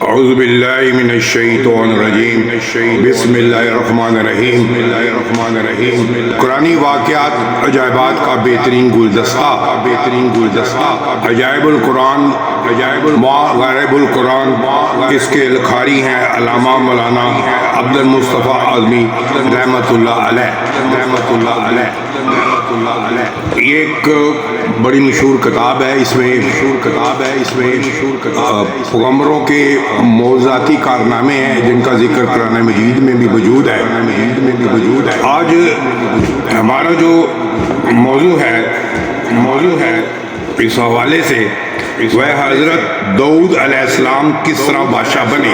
اعوذ باللہ من الشیطان الرجیم بسم اللہ الرحمن الرحیم قرآنی واقعات عجائبات کا بہترین گلدستہ عجائب القرآن غائب القرآن۔ اس کے لکھاری ہیں علامہ مولانا عبد المصطفیٰ اعظمی رحمۃ اللہ علیہ۔ یہ ایک بڑی مشہور کتاب ہے۔ اس میں پیغمبروں کے معجزاتی کارنامے ہیں جن کا ذکر قرآن مجید میں بھی موجود ہے۔ آج ہمارا جو موضوع ہے اس حوالے سے وہ حضرت داؤد علیہ السلام کس طرح بادشاہ بنے۔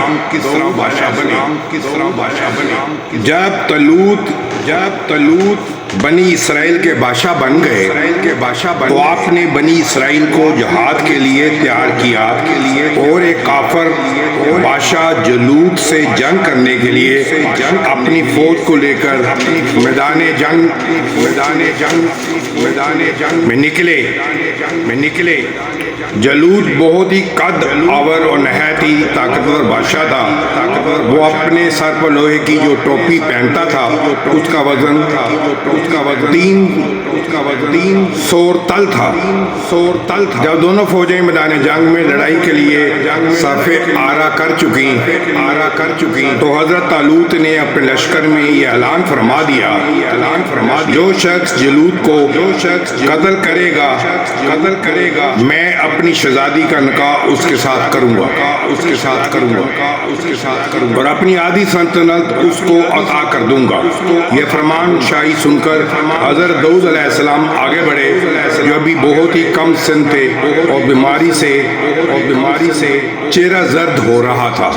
جب طالوت بنی اسرائیل کے بادشاہ بن گئے تو آپ نے بنی اسرائیل کو جہاد کے لیے تیار کیا اور ایک کافر بادشاہ جالوت سے جنگ کرنے کے لیے اپنی فوج کو لے کر میدان جنگ میں نکلے۔ جالوت بہت ہی قد آور اور نہایت ہی طاقتور بادشاہ تھا۔ وہ اپنے سر پر لوہے کی جو ٹوپی پہنتا تھا اس کا وزن 300 تل تھا۔ جب دونوں فوجیں میدان جنگ میں لڑائی کے لیے صف آرا کر چکی تو حضرت طالوت نے اپنے لشکر میں یہ اعلان فرما دیا، جو شخص جالوت کو قتل کرے گا میں اپنی شہزادی کا نکاح اس کے ساتھ کروں گا اور اپنی آدھی سلطنت اس کو عطا کر دوں گا۔ یہ فرمان شاہی سن کر حضرت داؤد علیہ السلام آگے بڑھے، جو ابھی بہت ہی کم سن تھے اور بیماری سے چہرہ زرد ہو رہا تھا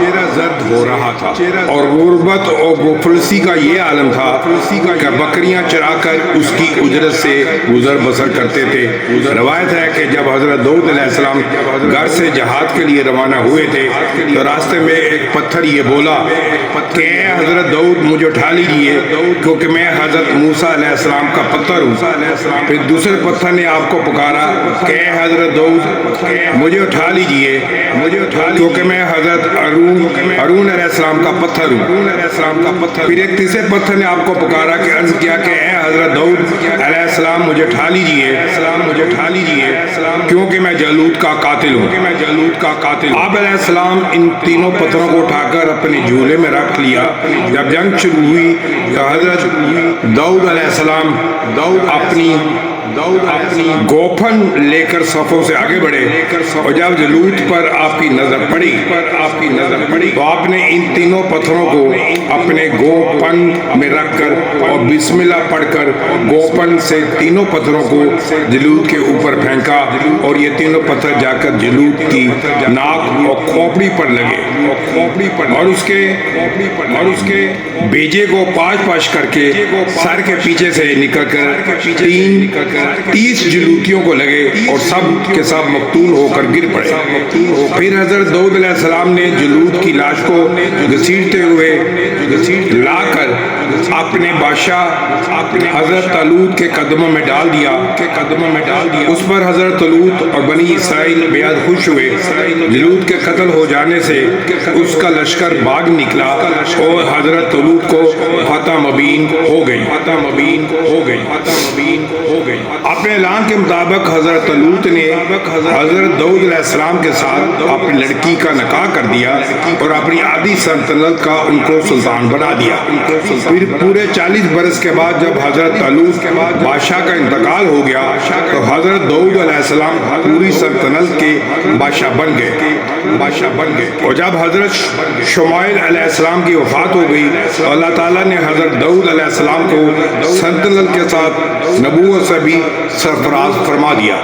اور غربت اور غفلسی کا یہ عالم تھا کہ بکریاں چرا کر اس کی اجرت سے گزر بسر کرتے تھے۔ روایت ہے کہ جب حضرت داؤد علیہ السلام گھر سے جہاد کے لیے روانہ ہوئے تھے تو راستے میں ایک پتھر یہ بولا کہ اے حضرت داؤد مجھے اٹھا لیجیے کیونکہ میں حضرت موسیٰ علیہ السلام کا پتھر ہوں۔ پھر دوسرے پتھر نے آپ کو پکارا کہ اے حضرت داؤد مجھے اٹھا لیجیے کیونکہ میں حضرت ہارون علیہ السلام کا پتھر ہوں۔ پھر ایک تیسرے پتھر نے آپ کو پکارا کہ عرض کیا کہ اے حضرت داؤد علیہ السلام مجھے اٹھا لیجیے کیونکہ میں جالوت کا قاتل ہوں۔ آپ علیہ السلام ان تینوں پتھروں کو اٹھا کر اپنے جھولے میں رکھ لیا۔ جب جنگ شروع ہوئی تو حضرت داؤد علیہ السلام اپنی گوپن لے کر صفوں سے آگے بڑھے اور جب جالوت پر آپ کی نظر پڑی تو آپ نے ان تینوں پتھروں کو اپنے گوپن میں رکھ کر اور بسم اللہ پڑھ کر گوپن سے تینوں پتھروں کو جالوت کے اوپر پھینکا اور یہ تینوں پتھر جا کر جالوت کی ناک اور کھوپڑی پر لگے اور اس کے بیجے کو پاش کر کے سر کے پیچھے سے نکل کر 30 جلوتیوں کو لگے اور سب کے سب مقتول ہو کر گر پڑے۔ پھر حضرت داؤد علیہ السلام نے جالوت کی لاش کو گھسیٹتے ہوئے لا کر اپنے بادشاہ حضرت طالوت کے قدموں میں ڈال دیا۔ اس پر حضرت طالوت اور بنی اسرائیل بیعت خوش ہوئے۔ جالوت کے قتل ہو جانے سے اس کا لشکر بھاگ نکلا اور حضرت طالوت کو فتح مبین ہو گئی۔ اپنے اعلان کے مطابق حضرت طالوت نے حضرت داؤد علیہ السلام کے ساتھ اپنی لڑکی کا نکاح کر دیا اور اپنی آدھی سلطنت کا ان کو سلطان بنا دیا۔ پھر پورے 40 برس کے بعد جب حضرت طالوت بادشاہ کا انتقال ہو گیا تو حضرت داؤد علیہ السلام پوری سلطنت کے بادشاہ بن گئے اور جب حضرت شمائل علیہ السلام کی وفات ہو گئی تو اللہ تعالیٰ نے حضرت داؤد علیہ السلام کو سلطنت کے ساتھ نبوت سے بھی سرفراز فرما دیا۔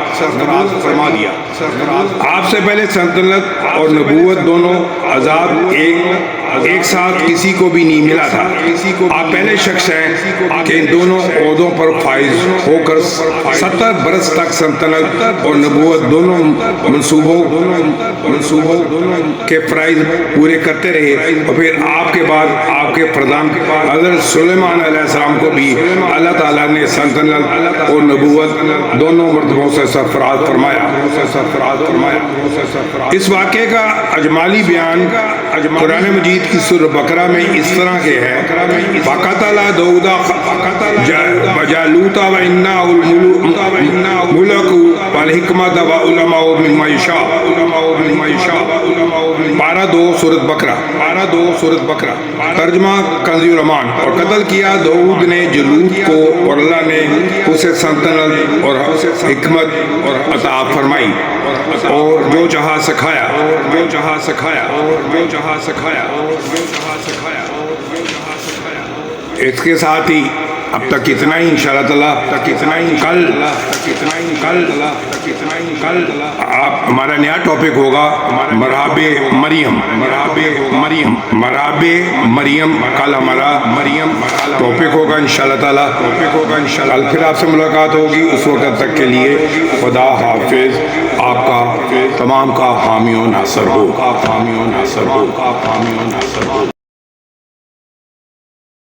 آپ سے پہلے سلطنت اور نبوت دونوں عذاب ایک ساتھ کسی کو بھی نہیں ملا تھا۔ آپ پہلے شخص ہیں کہ ان دونوں عہدوں پر فائز ہو کر 70 برس تک سلطنت اور نبوت دونوں منصوبوں کے فرائض پورے کرتے رہے اور پھر آپ کے بعد آپ کے فرزند حضرت سلیمان علیہ السلام کو بھی اللہ تعالیٰ نے سلطنت اور نبوت دونوں مرتبوں سے سرفراز فرمایا۔ اس واقعے کا اجمالی بیان قرآن مجید کی سورہ بقرہ میں اس طرح کے ہے فَقَتَلَ دَاوُدَ جَالُوتَ وَإِنَّهُ الْمُلْكُ وَالْحِكْمَةُ وَعُلْمًا مِمَّا يَشَاءُ 12:2 سورۃ بقرہ ترجمہ کنز الرحمان۔ اور قتل کیا داؤد نے جالوت کو اور اللہ نے اسے سلطنت اور حکمت اور عطا فرمائی اور جو چاہا سکھایا اس کے ساتھ ہی اب تک اتنا ہی انشاءاللہ تعالیٰ کل آپ ہمارا نیا ٹاپک ہوگا مرحاب مریم کل ہمارا ٹاپک ہوگا انشاءاللہ تعالیٰ کل پھر آپ سے ملاقات ہوگی۔ اس وقت تک کے لیے خدا حافظ، آپ کا تمام کا حامی و ناصر ہو۔